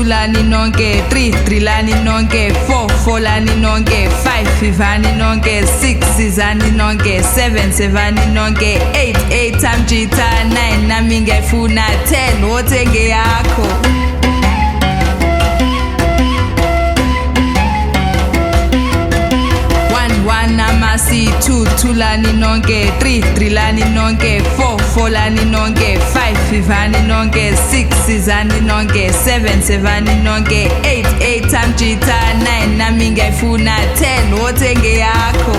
Lani nonke 3 lani nonke 4 lani nonke 5 lani nonke 6 zani nonke 7 nonke 8 amjita 9 nami ngefuna 10 wothenge yakho. Namasi 2 lani nonke 3 lani nonke 4 lani nonke 5 lani nonke 6 zani nonke 7 nonke 8 amjita 9 nami ngefuna 10 wothenge yakho.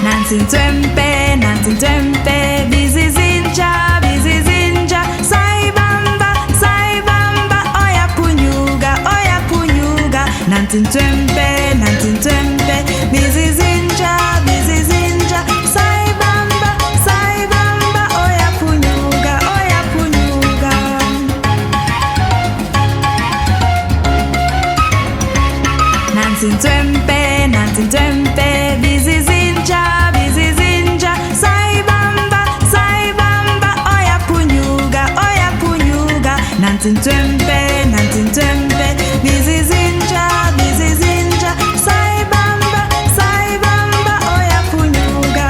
Nanzinzwempe, bizizinja, sayibamba, oyapunyuga, nanzinzwempe, bizizinja, sayibamba, oyapunyuga. ntwempe, bizizinja, sayibamba, oyaphunyuka, nansi ntwempe, bizizinja, sayibamba, oyaphunyuka.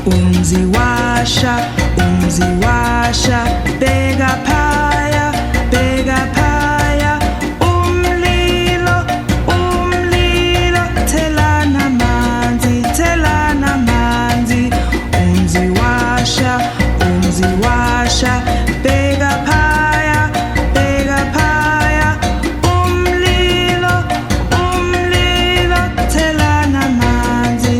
Umziwasha, bheka phaya, umlilo, thelana manzi, umziwasha, bheka phaya, umlilo, thelana manzi.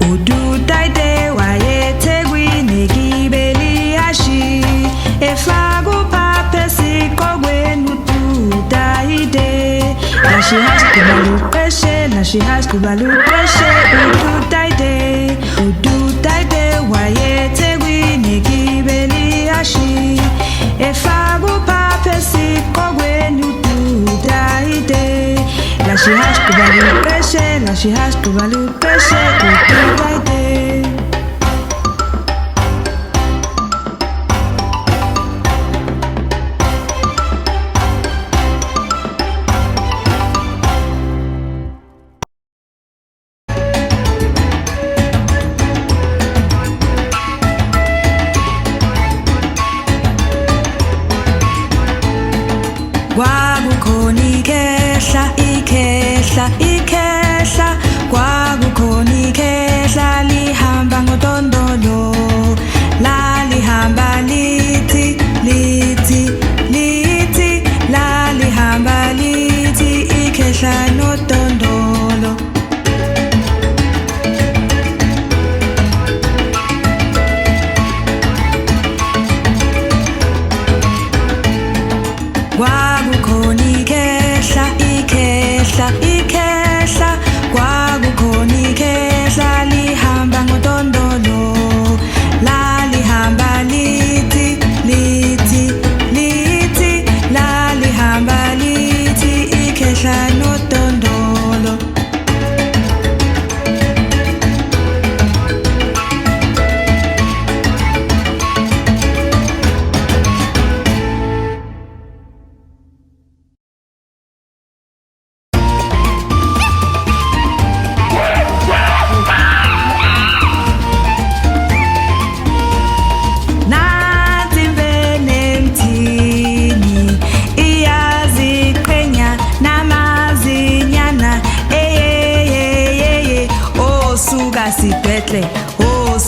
Ududayide wayeThekwini gibelihashi, efakuphape sikogweni ududayide. Lashihash kubaluqeshe, ududayide wayeThekwini gibelihashi, efakuphape sikogweni ududayide. Lashihash kubaluqeshe, ududayide. Kwakukhona ikhehla, kwakukhona ikhehla, lihamba ngodondolo, lalihamba lithi, lalihamba lithi, ikhehla nodondolo. Kwakukhona ikhehla, kwakukhona ikhehla, lihamba ngodondolo, lalihamba lithi, lalihamba lithi, ikhehla nodondolo.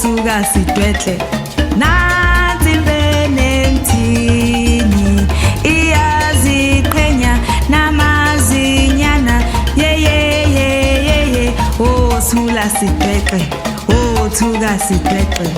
Suka sidwehle, nansi imvene emthini, iyaziqhenya namazinyana, oh thula sidwehle, oh thuka sidwehle.